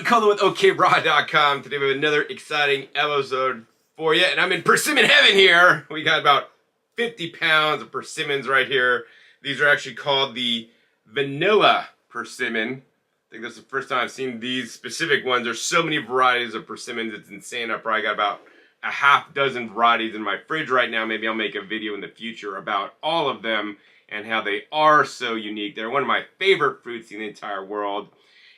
I'm Colin with OKRaw.com. Today we have another exciting episode for you, and I'm in persimmon heaven here. We got about 50 pounds of persimmons right here. These are actually called the vanilla persimmon. I think this is the first time I've seen these specific ones. There's so many varieties of persimmons, it's insane. I probably got about a half dozen varieties in my fridge right now. Maybe I'll make a video in the future about all of them and how they are so unique. They're one of my favorite fruits in the entire world.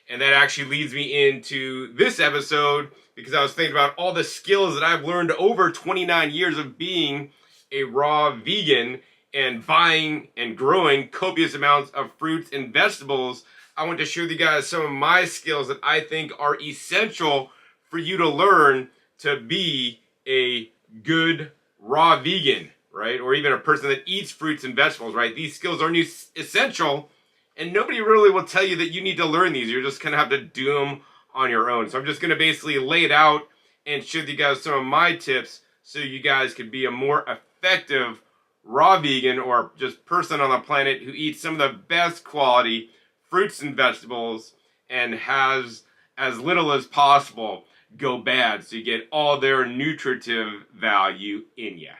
And that actually leads me into this episode because I was thinking about all the skills that I've learned over 29 years of being a raw vegan and buying and growing copious amounts of fruits and vegetables. I want to share with you guys some of my skills that I think are essential for you to learn to be a good raw vegan, right? Or even a person that eats fruits and vegetables, right? These skills are essential. And nobody really will tell you that you need to learn these. You're just going to have to do them on your own. So I'm just going to basically lay it out and share with you guys some of my tips so you guys could be a more effective raw vegan or just person on the planet who eats some of the best quality fruits and vegetables and has as little as possible go bad so you get all their nutritive value in you.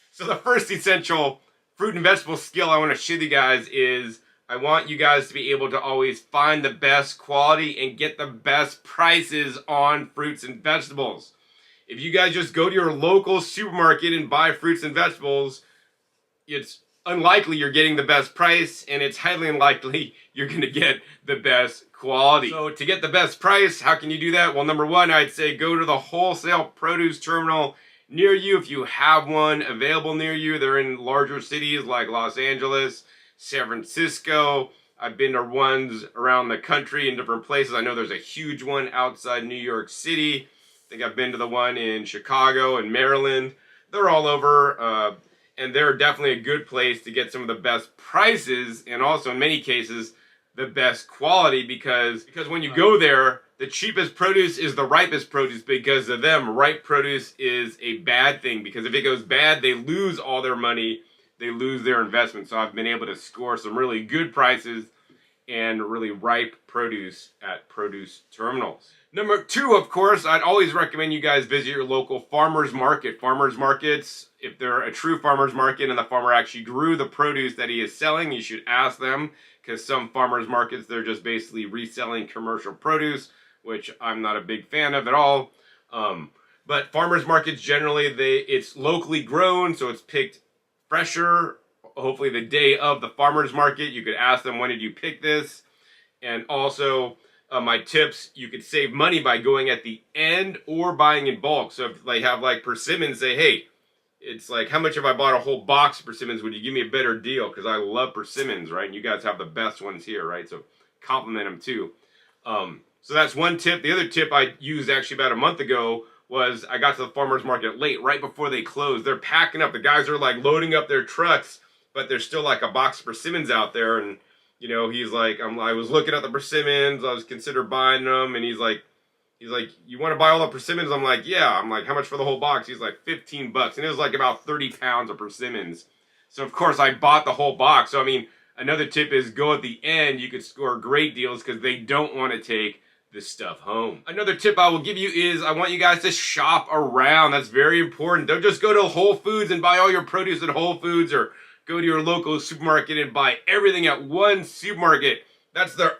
So the first essential fruit and vegetable skill I want to share with you guys is I want you guys to be able to always find the best quality and get the best prices on fruits and vegetables. If you guys just go to your local supermarket and buy fruits and vegetables, it's unlikely you're getting the best price, and it's highly unlikely you're going to get the best quality. So to get the best price, how can you do that? Well, number one, I'd say go to the wholesale produce terminal near you if you have one available near you. They're in larger cities like Los Angeles, San Francisco. I've been to ones around the country in different places. I know there's a huge one outside New York City. I think I've been to the one in Chicago and Maryland. They're all over, and they're definitely a good place to get some of the best prices and also in many cases the best quality because when you go there, the cheapest produce is the ripest produce. Because of them, ripe produce is a bad thing because if it goes bad, they lose all their money. They lose their investment. So I've been able to score some really good prices and really ripe produce at produce terminals. Number two, of course, I'd always recommend you guys visit your local farmer's market. Farmer's markets, if they're a true farmer's market and the farmer actually grew the produce that he is selling, you should ask them because some farmer's markets, they're just basically reselling commercial produce, which I'm not a big fan of at all. But farmer's markets, generally, it's locally grown, so it's picked fresher, hopefully the day of the farmer's market. You could ask them, when did you pick this? And also, my tips, you could save money by going at the end or buying in bulk. So if they have like persimmons, say, hey, it's like, how much if I bought a whole box of persimmons? Would you give me a better deal? Because I love persimmons, right? And you guys have the best ones here, right? So compliment them too. So that's one tip. The other tip I used actually about a month ago was I got to the farmer's market late, right before they closed. They're packing up. The guys are like loading up their trucks, but there's still like a box of persimmons out there. And, you know, he's like, I was looking at the persimmons. I was considering buying them. And he's like, you want to buy all the persimmons? I'm like, yeah. I'm like, how much for the whole box? He's like, $15. And it was like about 30 pounds of persimmons. So, of course, I bought the whole box. So, I mean, another tip is go at the end. You could score great deals because they don't want to take this stuff home. Another tip I will give you is I want you guys to shop around. That's very important. Don't just go to Whole Foods and buy all your produce at Whole Foods or go to your local supermarket and buy everything at one supermarket. That's the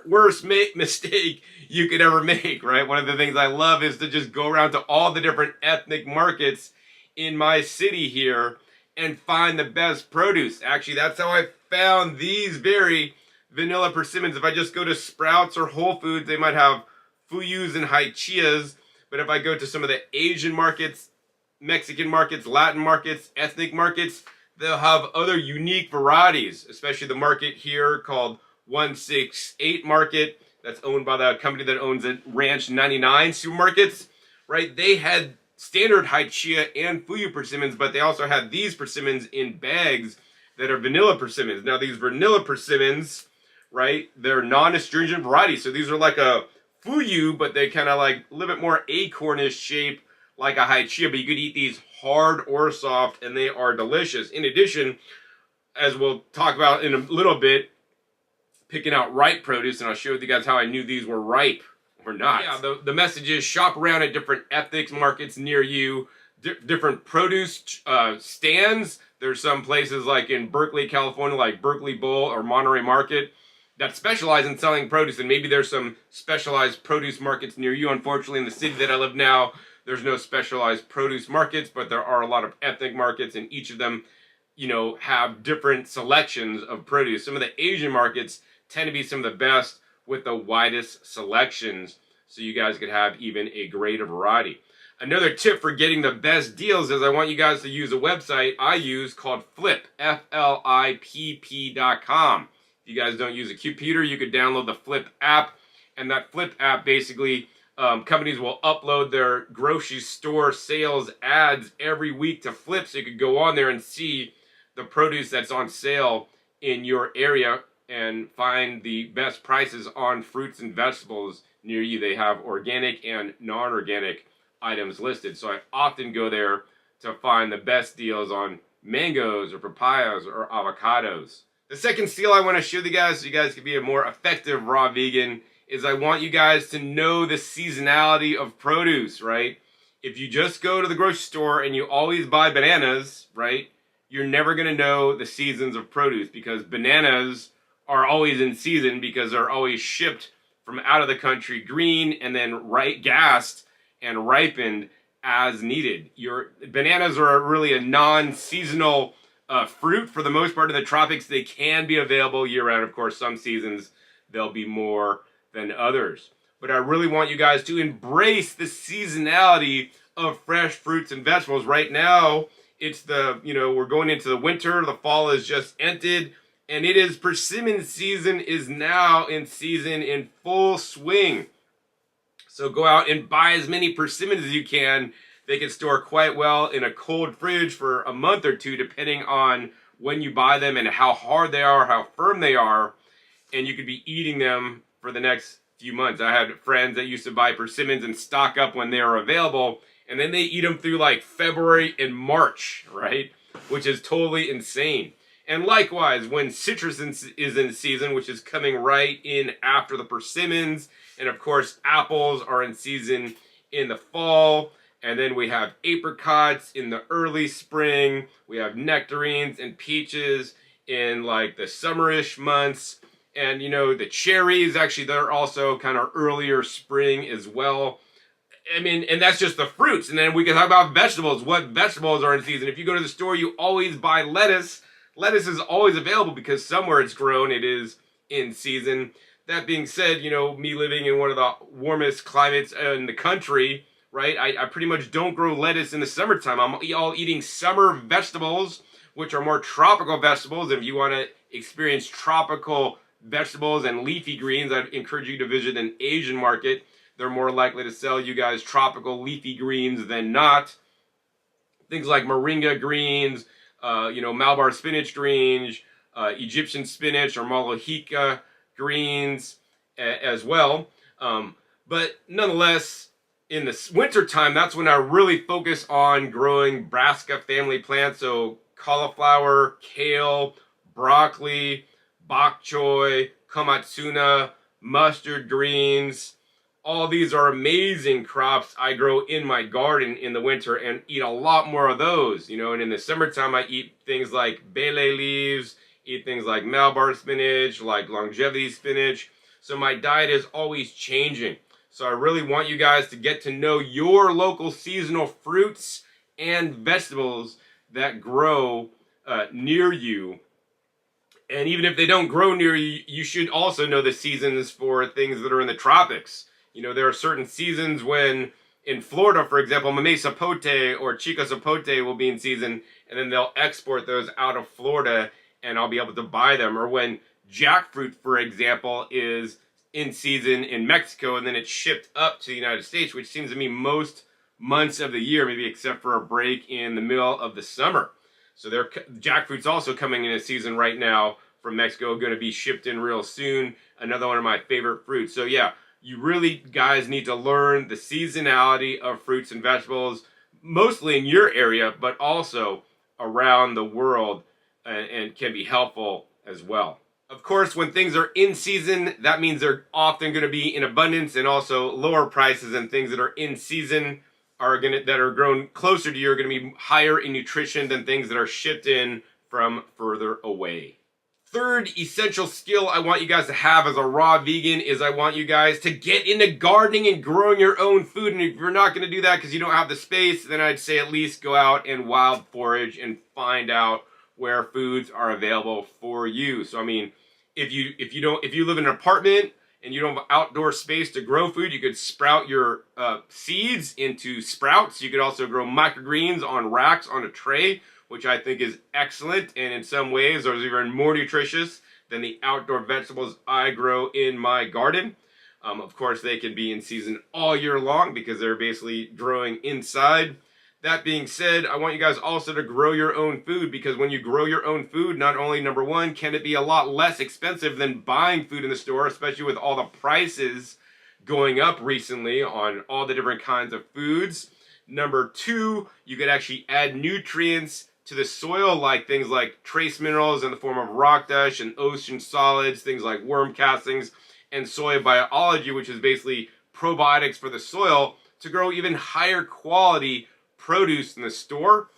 worst mistake you could ever make, right? One of the things I love is to just go around to all the different ethnic markets in my city here and find the best produce. Actually, that's how I found these very vanilla persimmons. If I just go to Sprouts or Whole Foods, they might have fuyus and haichias. But if I go to some of the Asian markets, Mexican markets, Latin markets, ethnic markets, they'll have other unique varieties, especially the market here called 168 Market. That's owned by the company that owns the Ranch 99 supermarkets, right? They had standard haichia and fuyu persimmons, but they also had these persimmons in bags that are vanilla persimmons. Now, these vanilla persimmons, right, they're non-astringent varieties. So these are like a fuyu, but they kind of like a little bit more acornish shape like a haichia, but you could eat these hard or soft, and they are delicious. In addition, as we'll talk about in a little bit, picking out ripe produce, and I'll show you guys how I knew these were ripe. or not. Yeah, the message is shop around at different ethnic markets near you, different produce stands. There's some places like in Berkeley, California, like Berkeley Bowl or Monterey Market, that specialize in selling produce, and maybe there's some specialized produce markets near you. Unfortunately, in the city that I live now, there's no specialized produce markets, but there are a lot of ethnic markets, and each of them, you know, have different selections of produce. Some of the Asian markets tend to be some of the best with the widest selections, so you guys could have even a greater variety. Another tip for getting the best deals is I want you guys to use a website I use called Flip, FLIPP.com. If you guys don't use a computer, you could download the Flip app, and that Flip app basically, companies will upload their grocery store sales ads every week to Flip, so you could go on there and see the produce that's on sale in your area and find the best prices on fruits and vegetables near you. They have organic and non-organic items listed, so I often go there to find the best deals on mangoes or papayas or avocados. The second skill I want to show you guys so you guys can be a more effective raw vegan is I want you guys to know the seasonality of produce, right? If you just go to the grocery store and you always buy bananas, right, you're never going to know the seasons of produce, because bananas are always in season because they're always shipped from out of the country green and then gassed and ripened as needed. Your bananas are really a non-seasonal fruit for the most part in the tropics. They can be available year-round. Of course, some seasons they'll be more than others. But I really want you guys to embrace the seasonality of fresh fruits and vegetables. Right now, it's we're going into the winter. The fall is just ended, and it is persimmon season is now in season in full swing. So go out and buy as many persimmons as you can. They can store quite well in a cold fridge for a month or two, depending on when you buy them and how hard they are, how firm they are. And you could be eating them for the next few months. I had friends that used to buy persimmons and stock up when they were available, and then they eat them through like February and March, right? Which is totally insane. And likewise, when citrus is in season, which is coming right in after the persimmons, and of course, apples are in season in the fall. And then we have apricots in the early spring. We have nectarines and peaches in like the summerish months. And the cherries, actually, they're also kind of earlier spring as well. I mean, and that's just the fruits. And then we can talk about vegetables. What vegetables are in season? If you go to the store, you always buy lettuce. Lettuce is always available because somewhere it's grown, it is in season. That being said, me living in one of the warmest climates in the country, right? I pretty much don't grow lettuce in the summertime. I'm all eating summer vegetables, which are more tropical vegetables. And if you want to experience tropical vegetables and leafy greens, I'd encourage you to visit an Asian market. They're more likely to sell you guys tropical leafy greens than not. Things like moringa greens, Malabar spinach greens, Egyptian spinach or malahika greens as well. But nonetheless, in the winter time, that's when I really focus on growing brassica family plants. So cauliflower, kale, broccoli, bok choy, komatsuna, mustard greens. All these are amazing crops I grow in my garden in the winter and eat a lot more of those. And in the summertime, I eat things like bele leaves, eat things like Malabar spinach, like longevity spinach. So my diet is always changing. So I really want you guys to get to know your local seasonal fruits and vegetables that grow near you. And even if they don't grow near you, you should also know the seasons for things that are in the tropics. There are certain seasons when, in Florida, for example, mamey sapote or chica sapote will be in season, and then they'll export those out of Florida, and I'll be able to buy them. Or when jackfruit, for example, is in season in Mexico, and then it's shipped up to the United States, which seems to me most months of the year, maybe except for a break in the middle of the summer. So jackfruit's also coming in a season right now from Mexico, going to be shipped in real soon. Another one of my favorite fruits. So yeah, you really, guys, need to learn the seasonality of fruits and vegetables, mostly in your area, but also around the world, and can be helpful as well. Of course, when things are in season, that means they're often going to be in abundance, and also lower prices, and things that are in season that are grown closer to you are going to be higher in nutrition than things that are shipped in from further away. Third essential skill I want you guys to have as a raw vegan is I want you guys to get into gardening and growing your own food. And if you're not going to do that because you don't have the space, then I'd say at least go out and wild forage and find out where foods are available for you. So I mean, if you live in an apartment and you don't have outdoor space to grow food, you could sprout your seeds into sprouts. You could also grow microgreens on racks on a tray, which I think is excellent, and in some ways are even more nutritious than the outdoor vegetables I grow in my garden. Of course, they can be in season all year long because they're basically growing inside. That being said, I want you guys also to grow your own food, because when you grow your own food, not only, number one, can it be a lot less expensive than buying food in the store, especially with all the prices going up recently on all the different kinds of foods. Number two, you could actually add nutrients to the soil, like things like trace minerals in the form of rock dust and ocean solids, things like worm castings, and soil biology, which is basically probiotics for the soil, to grow even higher quality produce in the store.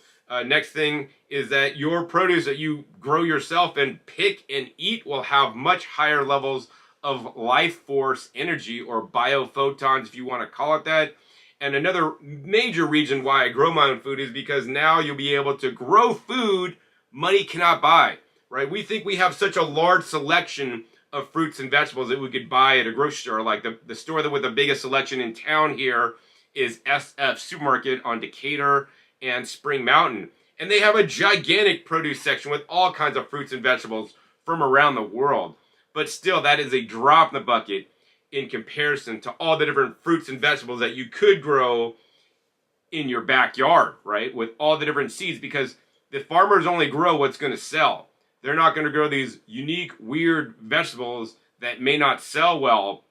Next thing is that your produce that you grow yourself and pick and eat will have much higher levels of life force energy, or biophotons if you want to call it that. And another major reason why I grow my own food is because now you'll be able to grow food money cannot buy, right? We think we have such a large selection of fruits and vegetables that we could buy at a grocery store. Like the store with the biggest selection in town here is SF Supermarket on Decatur and Spring Mountain. And they have a gigantic produce section with all kinds of fruits and vegetables from around the world. But still, that is a drop in the bucket in comparison to all the different fruits and vegetables that you could grow in your backyard, right? With all the different seeds, because the farmers only grow what's going to sell. They're not going to grow these unique, weird vegetables that may not sell well,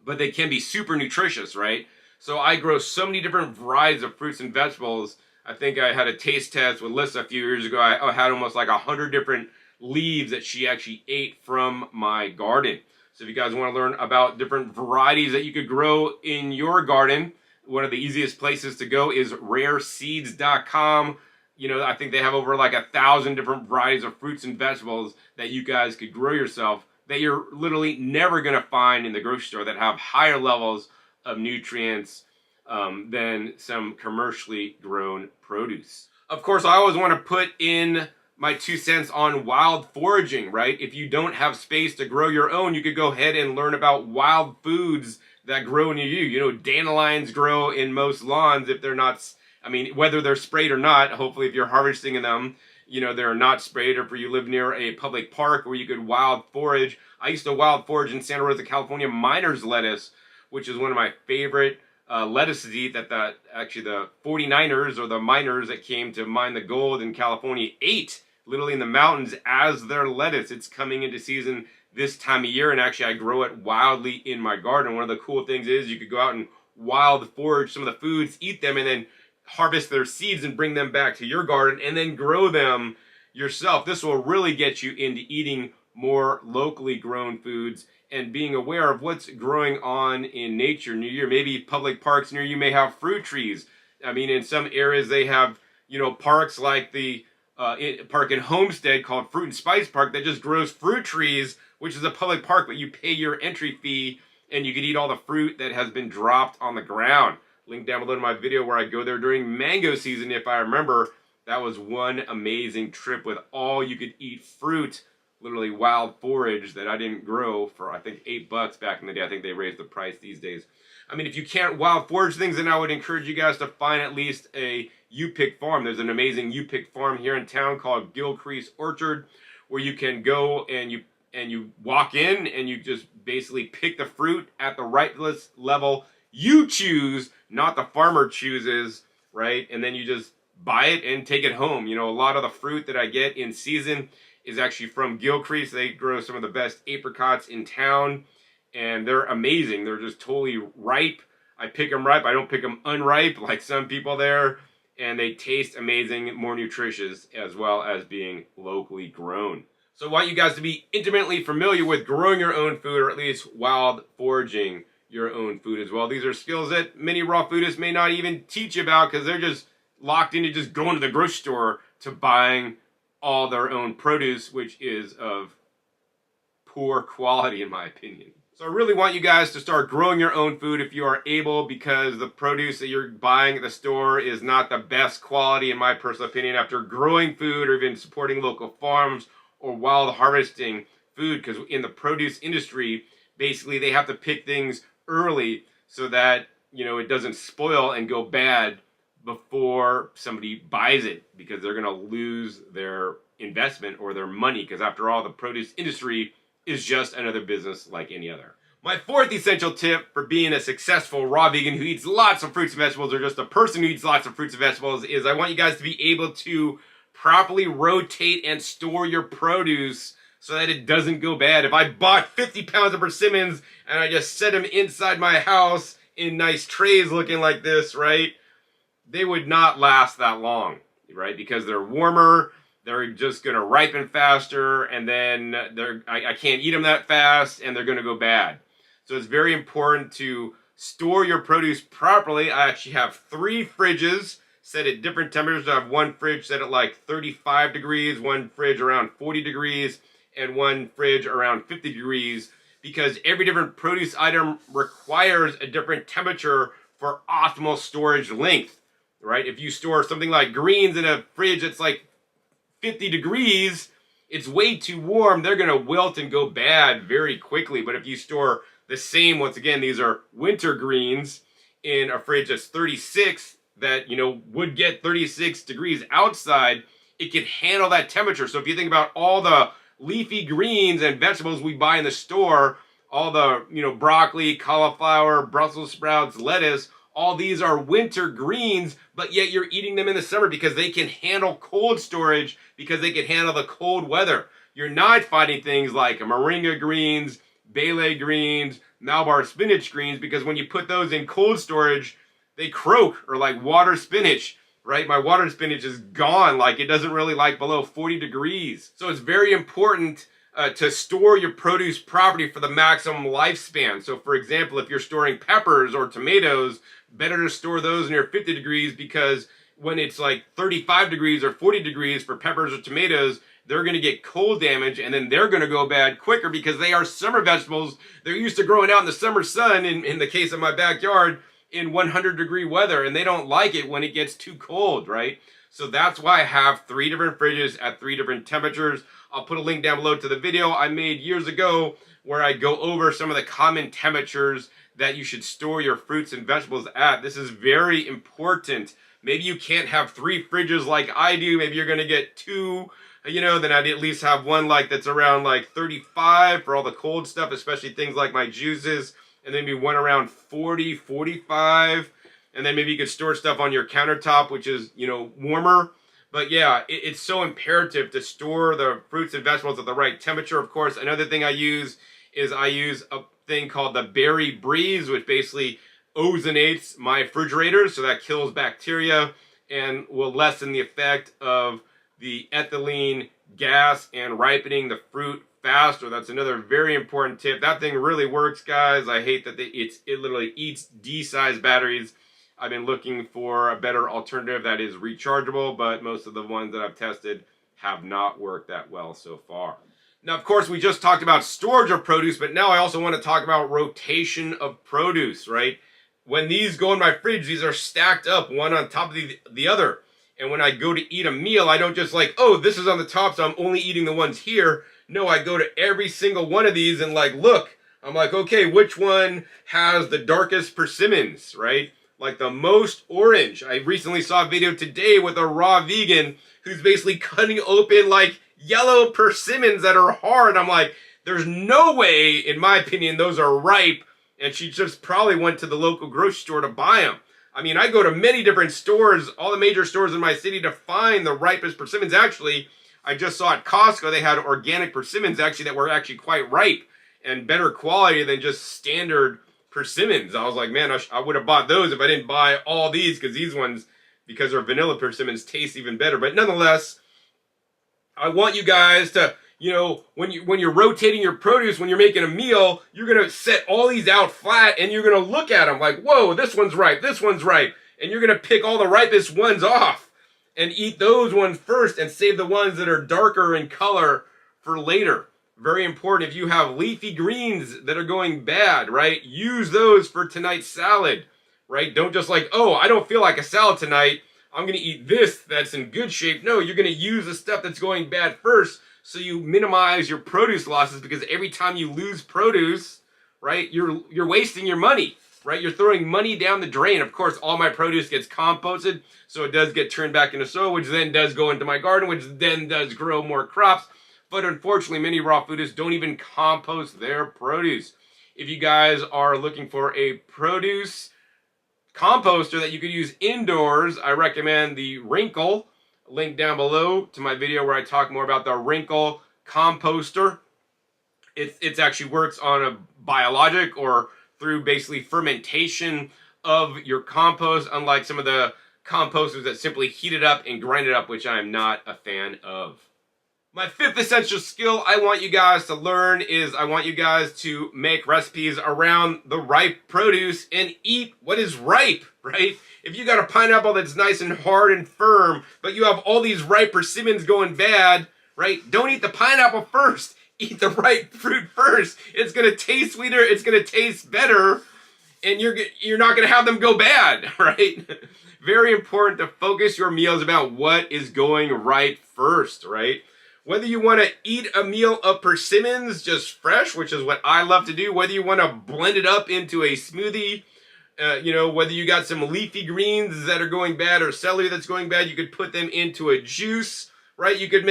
but they can be super nutritious, right? So I grow so many different varieties of fruits and vegetables. I think I had a taste test with Lisa a few years ago. I had almost like 100 different leaves that she actually ate from my garden. So if you guys want to learn about different varieties that you could grow in your garden, one of the easiest places to go is rareseeds.com. You know, I think they have over like 1,000 different varieties of fruits and vegetables that you guys could grow yourself that you're literally never going to find in the grocery store, that have higher levels of nutrients than some commercially grown produce. Of course, I always want to put in my 2 cents on wild foraging, right? If you don't have space to grow your own, you could go ahead and learn about wild foods that grow near you. You know, dandelions grow in most lawns if they're not, I mean, whether they're sprayed or not. Hopefully, if you're harvesting them, you know, they're not sprayed, or if you live near a public park where you could wild forage. I used to wild forage in Santa Rosa, California, miner's lettuce, which is one of my favorite lettuces to eat, that actually the 49ers, or the miners that came to mine the gold in California, ate literally in the mountains as their lettuce. It's coming into season this time of year, and actually I grow it wildly in my garden. One of the cool things is you could go out and wild forage some of the foods, eat them, and then harvest their seeds and bring them back to your garden and then grow them yourself. This will really get you into eating more locally grown foods and being aware of what's growing on in nature near you. Maybe public parks near you may have fruit trees. I mean, in some areas they have, you know, parks like the park in Homestead called Fruit and Spice Park that just grows fruit trees, which is a public park, but you pay your entry fee and you can eat all the fruit that has been dropped on the ground. Link down below to my video where I go there during mango season, if I remember. That was one amazing trip with all you could eat fruit, literally wild forage that I didn't grow for, I think, $8 back in the day. I think they raised the price these days. I mean, if you can't wild forage things, then I would encourage you guys to find at least a U-Pick farm. There's an amazing U-Pick farm here in town called Gilcrease Orchard, where you can go and you walk in and you just basically pick the fruit at the ripeness level you choose, not the farmer chooses, right? And then you just buy it and take it home. You know, a lot of the fruit that I get in season is actually from Gilcrease. They grow some of the best apricots in town, and they're amazing. They're just totally ripe. I pick them ripe. I don't pick them unripe like some people there. And they taste amazing, more nutritious, as well as being locally grown. So I want you guys to be intimately familiar with growing your own food, or at least wild foraging your own food as well. These are skills that many raw foodists may not even teach you about because they're just locked into just going to the grocery store to buying all their own produce, which is of poor quality in my opinion. So I really want you guys to start growing your own food if you are able, because the produce that you're buying at the store is not the best quality in my personal opinion after growing food or even supporting local farms or wild harvesting food, because in the produce industry, basically they have to pick things early so that, you know, it doesn't spoil and go bad before somebody buys it, because they're going to lose their investment or their money, because after all, the produce industry is just another business like any other. My fourth essential tip for being a successful raw vegan who eats lots of fruits and vegetables, or just a person who eats lots of fruits and vegetables, is I want you guys to be able to properly rotate and store your produce so that it doesn't go bad. If I bought 50 pounds of persimmons and I just set them inside my house in nice trays looking like this, right, they would not last that long, right? Because they're warmer, they're just going to ripen faster, and then I can't eat them that fast, and they're going to go bad. So it's very important to store your produce properly. I actually have 3 fridges set at different temperatures. I have one fridge set at like 35 degrees, one fridge around 40 degrees, and one fridge around 50 degrees, because every different produce item requires a different temperature for optimal storage length, right? If you store something like greens in a fridge that's like 50 degrees, it's way too warm. They're going to wilt and go bad very quickly. But if you store the same, once again, these are winter greens in a fridge that's 36, that, you know, would get 36 degrees outside, it can handle that temperature. So if you think about all the leafy greens and vegetables we buy in the store, all the, you know, broccoli, cauliflower, Brussels sprouts, lettuce, all these are winter greens, but yet you're eating them in the summer because they can handle cold storage, because they can handle the cold weather. You're not finding things like moringa greens, Bailey greens, Malabar spinach greens, because when you put those in cold storage, they croak, or like water spinach, right? My water spinach is gone. Like, it doesn't really like below 40 degrees. So it's very important to store your produce properly for the maximum lifespan. So for example, if you're storing peppers or tomatoes, better to store those near 50 degrees, because when it's like 35 degrees or 40 degrees for peppers or tomatoes, they're going to get cold damage, and then they're going to go bad quicker because they are summer vegetables. They're used to growing out in the summer sun, in the case of my backyard, in 100-degree weather, and they don't like it when it gets too cold, right? So that's why I have 3 different fridges at 3 different temperatures. I'll put a link down below to the video I made years ago where I go over some of the common temperatures that you should store your fruits and vegetables at. This is very important. Maybe you can't have 3 fridges like I do. Maybe you're going to get 2, you know, then I'd at least have one like that's around like 35 for all the cold stuff, especially things like my juices, and then maybe one around 40, 45, and then maybe you could store stuff on your countertop, which is, you know, warmer. But yeah, it's so imperative to store the fruits and vegetables at the right temperature. Of course, another thing I use is I use a thing called the Berry Breeze, which basically ozonates my refrigerators, so that kills bacteria and will lessen the effect of the ethylene gas and ripening the fruit faster. That's another very important tip. That thing really works, guys. I hate that it literally eats D-size batteries. I've been looking for a better alternative that is rechargeable, but most of the ones that I've tested have not worked that well so far. Now, of course, we just talked about storage of produce, but now I also want to talk about rotation of produce, right? When these go in my fridge, these are stacked up one on top of the other. And when I go to eat a meal, I don't just like, oh, this is on the top, so I'm only eating the ones here. No, I go to every single one of these and like, look, I'm like, okay, which one has the darkest persimmons, right? Like the most orange. I recently saw a video today with a raw vegan who's basically cutting open like yellow persimmons that are hard. I'm like, there's no way, in my opinion, those are ripe. And she just probably went to the local grocery store to buy them. I mean, I go to many different stores, all the major stores in my city, to find the ripest persimmons. Actually, I just saw at Costco, they had organic persimmons actually that were actually quite ripe and better quality than just standard persimmons. I was like, man, I would have bought those if I didn't buy all these, because these ones, because they're vanilla persimmons, taste even better. But nonetheless, I want you guys to you know, when you're rotating your produce, when you're making a meal, you're gonna set all these out flat, and you're gonna look at them like, whoa, this one's ripe, this one's ripe, and you're gonna pick all the ripest ones off and eat those ones first, and save the ones that are darker in color for later. Very important. If you have leafy greens that are going bad, right, use those for tonight's salad, right? Don't just like, oh, I don't feel like a salad tonight, I'm gonna eat this that's in good shape. No, you're gonna use the stuff that's going bad first, so you minimize your produce losses, because every time you lose produce, right, you're wasting your money, right? You're throwing money down the drain. Of course, all my produce gets composted, so it does get turned back into soil, which then does go into my garden, which then does grow more crops. But unfortunately, many raw foodists don't even compost their produce. If you guys are looking for a produce composter that you could use indoors, I recommend the Wrinkle. Link down below to my video where I talk more about the Wrinkle composter. It actually works on a biologic, or through basically fermentation of your compost, unlike some of the composters that simply heat it up and grind it up, which I am not a fan of. My fifth essential skill I want you guys to learn is I want you guys to make recipes around the ripe produce and eat what is ripe, right? If you got a pineapple that's nice and hard and firm, but you have all these ripe persimmons going bad, right? Don't eat the pineapple first. Eat the ripe fruit first. It's going to taste sweeter. It's going to taste better. And you're not going to have them go bad, right? Very important to focus your meals about what is going right first, right? Whether you want to eat a meal of persimmons just fresh, which is what I love to do, whether you want to blend it up into a smoothie, you know, whether you got some leafy greens that are going bad or celery that's going bad, you could put them into a juice, right? You could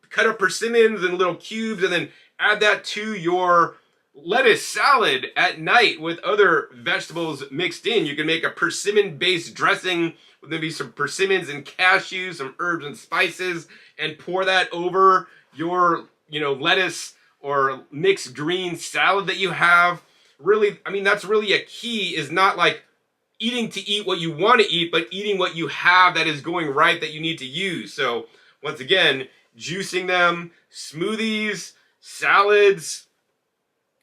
cut up persimmons in little cubes and then add that to your lettuce salad at night with other vegetables mixed in. You can make a persimmon-based dressing with maybe some persimmons and cashews, some herbs and spices, and pour that over your, you know, lettuce or mixed green salad that you have. Really, I mean, that's really a key, is not like eating to eat what you want to eat, but eating what you have that is going right that you need to use. So once again, juicing them, smoothies, salads,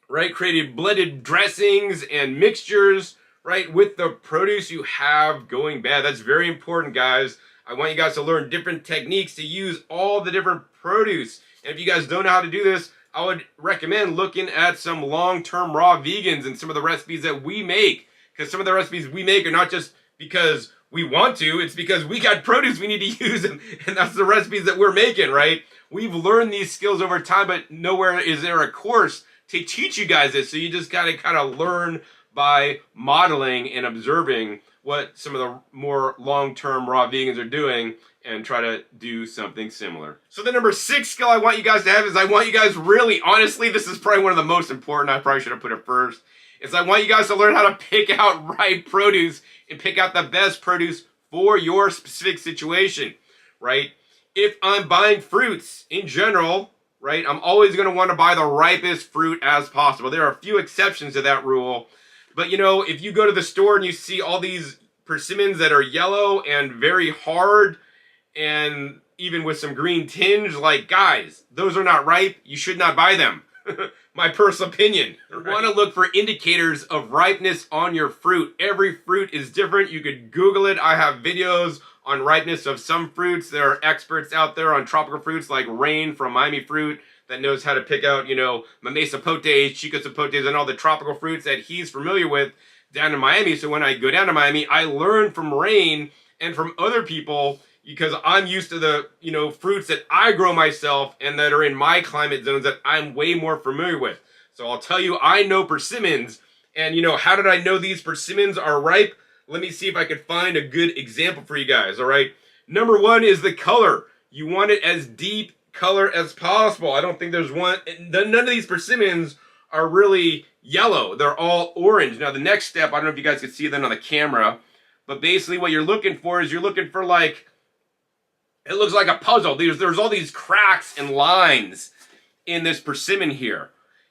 right? Creating blended dressings and mixtures, right? With the produce you have going bad. That's very important, guys. I want you guys to learn different techniques to use all the different produce. And if you guys don't know how to do this, I would recommend looking at some long-term raw vegans and some of the recipes that we make. Because some of the recipes we make are not just because we want to, it's because we got produce we need to use, and that's the recipes that we're making, right? We've learned these skills over time, but nowhere is there a course to teach you guys this. So you just gotta kind of learn by modeling and observing what some of the more long-term raw vegans are doing and try to do something similar. So the number 6 skill I want you guys to have is I want you guys really, honestly, this is probably one of the most important, I probably should have put it first, is I want you guys to learn how to pick out ripe produce and pick out the best produce for your specific situation, right? If I'm buying fruits in general, right, I'm always going to want to buy the ripest fruit as possible. There are a few exceptions to that rule. But, you know, if you go to the store and you see all these persimmons that are yellow and very hard and even with some green tinge, like, guys, those are not ripe. You should not buy them. My personal opinion. Right? You want to look for indicators of ripeness on your fruit. Every fruit is different. You could Google it. I have videos on ripeness of some fruits. There are experts out there on tropical fruits like Rain from Miami Fruit that knows how to pick out, you know, mamey sapotes, chico sapotes, and all the tropical fruits that he's familiar with down in Miami. So when I go down to Miami, I learn from Rain and from other people because I'm used to the, you know, fruits that I grow myself and that are in my climate zones that I'm way more familiar with. So I'll tell you, I know persimmons. And, you know, how did I know these persimmons are ripe? Let me see if I could find a good example for you guys, all right? Number 1 is the color. You want it as deep color as possible. I don't think there's one. None of these persimmons are really yellow. They're all orange. Now, the next step, I don't know if you guys can see that on the camera, but basically what you're looking for is you're looking for, like, it looks like a puzzle. There's all these cracks and lines in this persimmon here.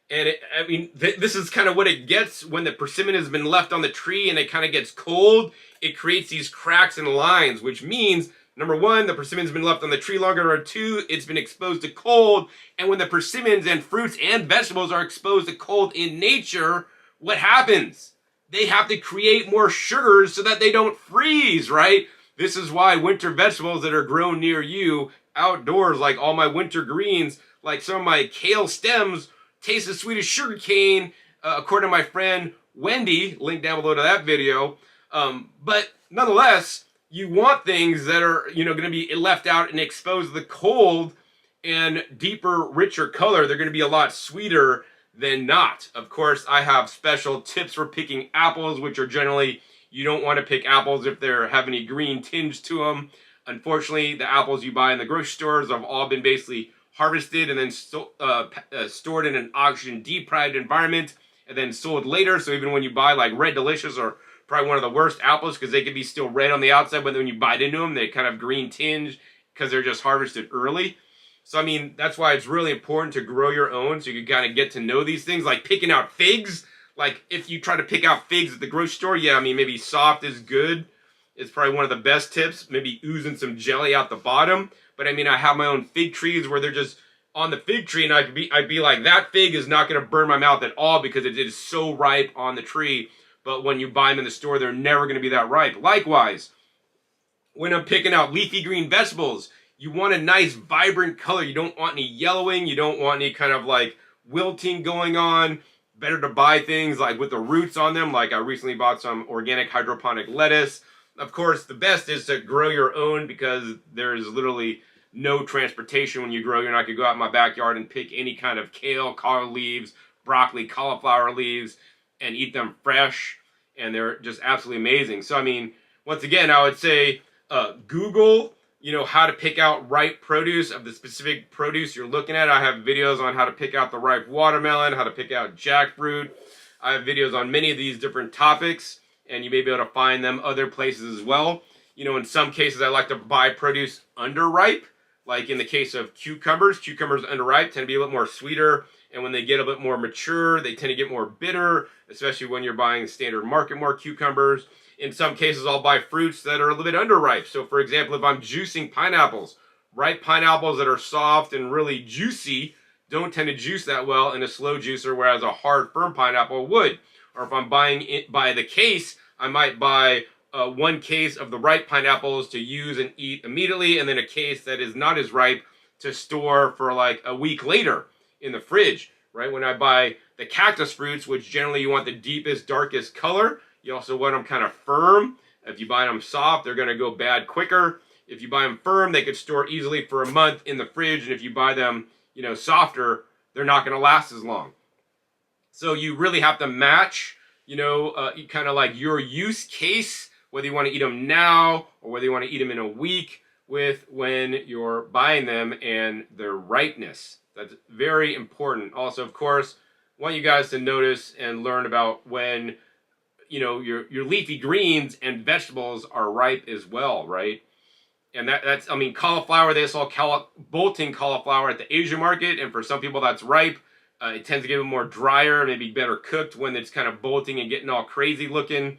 And I mean, this is kind of what it gets when the persimmon has been left on the tree and it kind of gets cold. It creates these cracks and lines, which means Number one, the persimmon's been left on the tree longer. Number two, it's been exposed to cold. And when the persimmons and fruits and vegetables are exposed to cold in nature, what happens? They have to create more sugars so that they don't freeze, right? This is why winter vegetables that are grown near you outdoors, like all my winter greens, like some of my kale stems, taste as sweet as sugar cane, according to my friend Wendy, link down below to that video. But nonetheless, you want things that are, going to be left out and exposed to the cold and deeper, richer color. They're going to be a lot sweeter than not. Of course, I have special tips for picking apples, which are generally, you don't want to pick apples if they have any green tinge to them. Unfortunately, the apples you buy in the grocery stores have all been basically harvested and then stored in an oxygen deprived environment and then sold later. So even when you buy like Red Delicious or probably one of the worst apples, because they could be still red on the outside, but then when you bite into them, they kind of green tinge because they're just harvested early. So, I mean, that's why it's really important to grow your own so you can kind of get to know these things, like picking out figs. Like, if you try to pick out figs at the grocery store, yeah, I mean, maybe soft is good. It's probably one of the best tips. Maybe oozing some jelly out the bottom. But, I mean, I have my own fig trees where they're just on the fig tree, and I'd be like, that fig is not going to burn my mouth at all because it is so ripe on the tree. But when you buy them in the store, they're never going to be that ripe. Likewise, when I'm picking out leafy green vegetables, you want a nice, vibrant color. You don't want any yellowing. You don't want any kind of like wilting going on. Better to buy things like with the roots on them. Like I recently bought some organic hydroponic lettuce. Of course, the best is to grow your own because there is literally no transportation when you grow. You're not going to go out in my backyard and pick any kind of kale, collard leaves, broccoli, cauliflower leaves, and eat them fresh. And they're just absolutely amazing. So, I mean, once again, I would say Google, how to pick out ripe produce of the specific produce you're looking at. I have videos on how to pick out the ripe watermelon, how to pick out jackfruit. I have videos on many of these different topics, and you may be able to find them other places as well. In some cases, I like to buy produce underripe. Like in the case of cucumbers underripe tend to be a little more sweeter. And when they get a bit more mature, they tend to get more bitter, especially when you're buying standard market more cucumbers. In some cases, I'll buy fruits that are a little bit underripe. So for example, if I'm juicing pineapples, ripe pineapples that are soft and really juicy don't tend to juice that well in a slow juicer, whereas a hard, firm pineapple would. Or if I'm buying it by the case, I might buy one case of the ripe pineapples to use and eat immediately, and then a case that is not as ripe to store for like a week later in the fridge, right? When I buy the cactus fruits, which generally you want the deepest, darkest color, you also want them kind of firm. If you buy them soft, they're going to go bad quicker. If you buy them firm, they could store easily for a month in the fridge. And if you buy them, softer, they're not going to last as long. So you really have to match, kind of like your use case, whether you want to eat them now or whether you want to eat them in a week, with when you're buying them and their ripeness. That's very important. Also, of course, I want you guys to notice and learn about when your leafy greens and vegetables are ripe as well, right? And that's cauliflower, they saw bolting cauliflower at the Asian market, and for some people that's ripe. It tends to get a little more drier, maybe better cooked when it's kind of bolting and getting all crazy looking.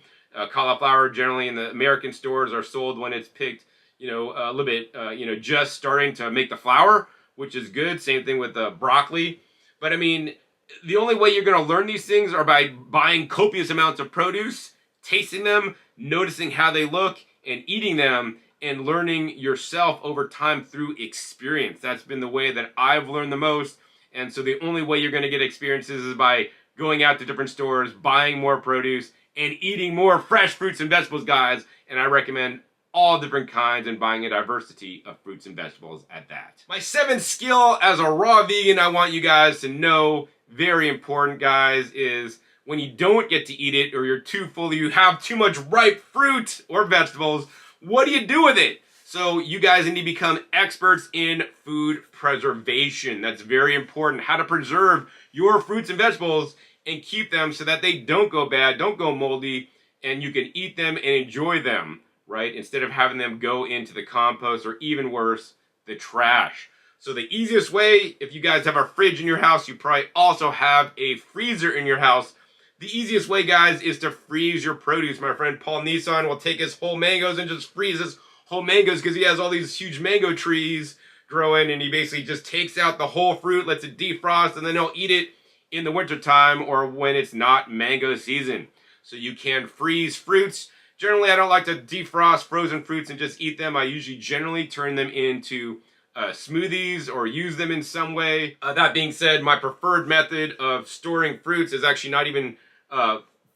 Cauliflower generally in the American stores are sold when it's picked, a little bit, just starting to make the flower, which is good. Same thing with broccoli. But the only way you're going to learn these things are by buying copious amounts of produce, tasting them, noticing how they look, and eating them, and learning yourself over time through experience. That's been the way that I've learned the most. And so the only way you're going to get experiences is by going out to different stores, buying more produce, and eating more fresh fruits and vegetables, guys. And I recommend all different kinds and buying a diversity of fruits and vegetables at that. My seventh skill as a raw vegan I want you guys to know, very important, guys, is when you don't get to eat it or you're too full, you have too much ripe fruit or vegetables, what do you do with it? So you guys need to become experts in food preservation. That's very important. How to preserve your fruits and vegetables and keep them so that they don't go bad, don't go moldy, and you can eat them and enjoy them, right? Instead of having them go into the compost or even worse, the trash. So the easiest way, if you guys have a fridge in your house, you probably also have a freezer in your house. The easiest way, guys, is to freeze your produce. My friend Paul Nissan will take his whole mangoes and just freeze his whole mangoes because he has all these huge mango trees growing, and he basically just takes out the whole fruit, lets it defrost, and then he'll eat it in the wintertime or when it's not mango season. So you can freeze fruits. Generally, I don't like to defrost frozen fruits and just eat them. I usually generally turn them into smoothies or use them in some way. That being said, my preferred method of storing fruits is actually not even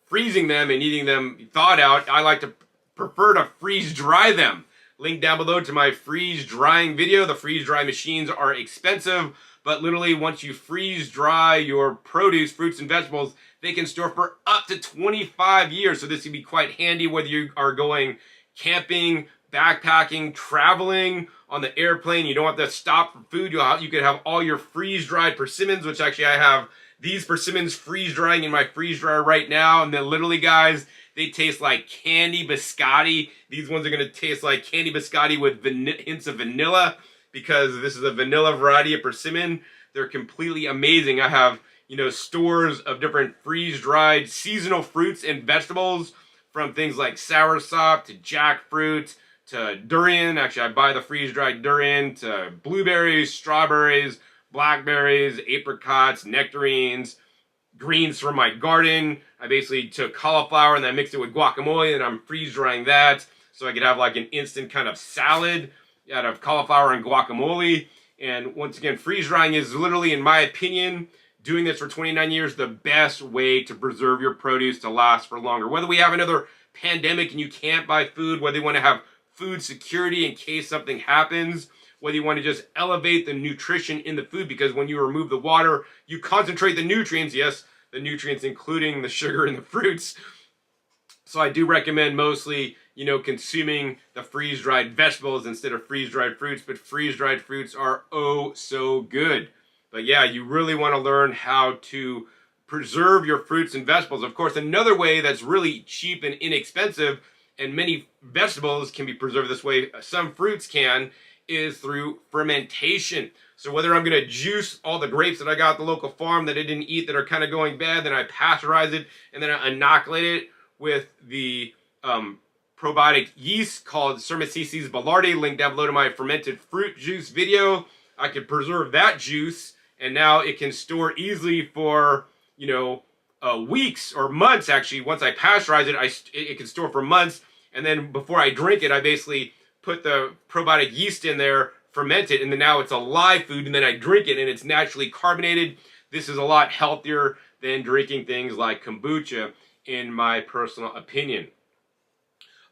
freezing them and eating them thawed out. I like to prefer to freeze dry them. Link down below to my freeze drying video. The freeze dry machines are expensive, but literally once you freeze dry your produce, fruits and vegetables, they can store for up to 25 years. So this can be quite handy whether you are going camping, backpacking, traveling on the airplane. You don't have to stop for food. You could have all your freeze dried persimmons, which actually I have these persimmons freeze drying in my freeze dryer right now. And then literally, guys, they taste like candy biscotti. These ones are going to taste like candy biscotti with hints of vanilla because this is a vanilla variety of persimmon. They're completely amazing. I have, stores of different freeze-dried seasonal fruits and vegetables from things like soursop to jackfruit to durian. Actually, I buy the freeze-dried durian to blueberries, strawberries, blackberries, apricots, nectarines, greens from my garden. I basically took cauliflower and then I mixed it with guacamole and I'm freeze drying that so I could have like an instant kind of salad out of cauliflower and guacamole. And once again, freeze drying is literally, in my opinion, doing this for 29 years, the best way to preserve your produce to last for longer. Whether we have another pandemic and you can't buy food, whether you want to have food security in case something happens, whether you want to just elevate the nutrition in the food, because when you remove the water, you concentrate the nutrients. Yes, the nutrients including the sugar in the fruits. So I do recommend mostly, consuming the freeze-dried vegetables instead of freeze-dried fruits, but freeze-dried fruits are oh so good. But yeah, you really want to learn how to preserve your fruits and vegetables. Of course, another way that's really cheap and inexpensive, and many vegetables can be preserved this way, some fruits can, is through fermentation. So whether I'm going to juice all the grapes that I got at the local farm that I didn't eat that are kind of going bad, then I pasteurize it and then I inoculate it with the probiotic yeast called Cermaceces boulardii, linked down below to my fermented fruit juice video. I can preserve that juice and now it can store easily for, weeks or months actually. Once I pasteurize it, it can store for months. And then before I drink it, I basically put the probiotic yeast in there, ferment it, and then now it's a live food, and then I drink it, and it's naturally carbonated. This is a lot healthier than drinking things like kombucha, in my personal opinion.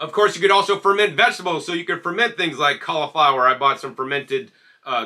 Of course, you could also ferment vegetables, so you could ferment things like cauliflower. I bought some fermented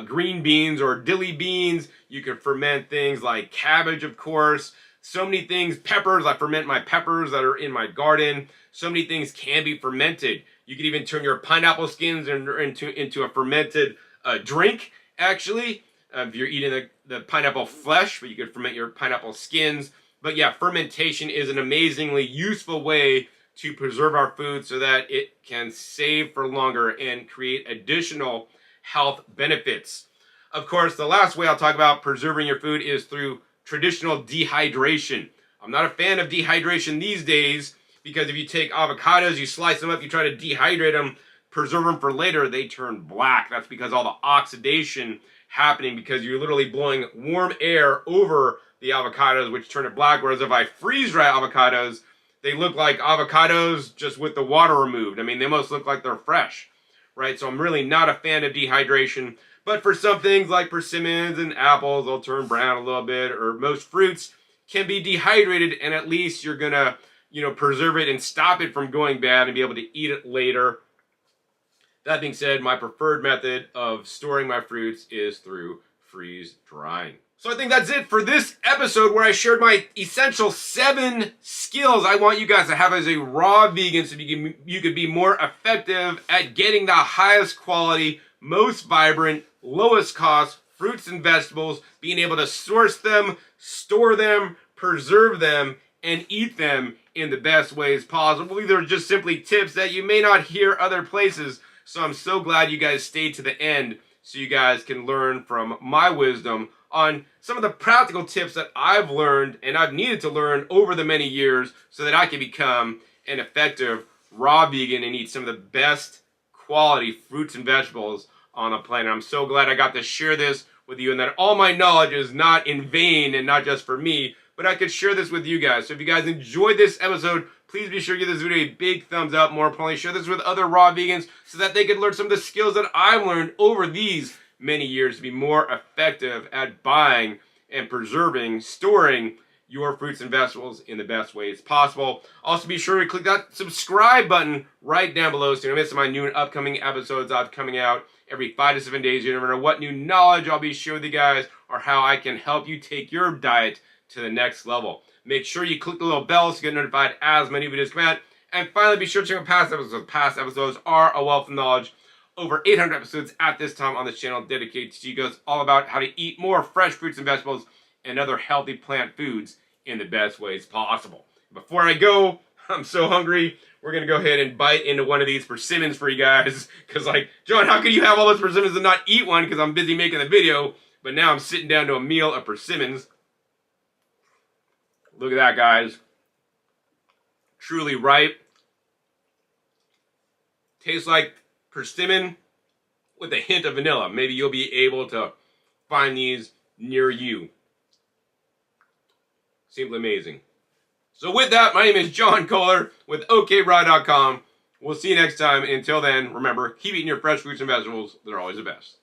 green beans or dilly beans. You could ferment things like cabbage, of course. So many things, peppers, I ferment my peppers that are in my garden. So many things can be fermented. You could even turn your pineapple skins into a fermented drink, actually. If you're eating the pineapple flesh, but you could ferment your pineapple skins. But yeah, fermentation is an amazingly useful way to preserve our food so that it can save for longer and create additional health benefits. Of course, the last way I'll talk about preserving your food is through traditional dehydration. I'm not a fan of dehydration these days because if you take avocados, you slice them up, you try to dehydrate them, preserve them for later, they turn black. That's because all the oxidation happening because you're literally blowing warm air over the avocados, which turn it black. Whereas if I freeze dry avocados, they look like avocados just with the water removed. I mean, they almost look like they're fresh, right? So I'm really not a fan of dehydration. But for some things like persimmons and apples, they'll turn brown a little bit, or most fruits can be dehydrated, and at least you're gonna, preserve it and stop it from going bad and be able to eat it later. That being said, my preferred method of storing my fruits is through freeze drying. So I think that's it for this episode where I shared my essential 7 skills I want you guys to have as a raw vegan so you could be more effective at getting the highest quality, most vibrant, lowest cost fruits and vegetables, being able to source them, store them, preserve them, and eat them in the best ways possible. These are just simply tips that you may not hear other places. So I'm so glad you guys stayed to the end so you guys can learn from my wisdom on some of the practical tips that I've learned and I've needed to learn over the many years so that I can become an effective raw vegan and eat some of the best quality fruits and vegetables on the planet. I'm so glad I got to share this with you, and that all my knowledge is not in vain and not just for me, but I could share this with you guys. So if you guys enjoyed this episode, please be sure to give this video a big thumbs up. More importantly, share this with other raw vegans so that they can learn some of the skills that I've learned over these many years to be more effective at buying and preserving, storing your fruits and vegetables in the best ways possible. Also, be sure to click that subscribe button right down below so you don't miss my new and upcoming episodes I've coming out every 5 to 7 days. You never know what new knowledge I'll be sharing with you guys or how I can help you take your diet to the next level. Make sure you click the little bell so you get notified as my new videos come out. And finally, be sure to check out past episodes. Past episodes are a wealth of knowledge. Over 800 episodes at this time on this channel dedicated to you guys, all about how to eat more fresh fruits and vegetables and other healthy plant foods in the best ways possible. Before I go, I'm so hungry. We're going to go ahead and bite into one of these persimmons for you guys. Because like, John, how could you have all those persimmons and not eat one? Because I'm busy making the video. But now I'm sitting down to a meal of persimmons. Look at that, guys. Truly ripe. Tastes like persimmon with a hint of vanilla. Maybe you'll be able to find these near you. Simply amazing. So with that, my name is John Kohler with OKRaw.com. We'll see you next time. Until then, remember, keep eating your fresh fruits and vegetables. They're always the best.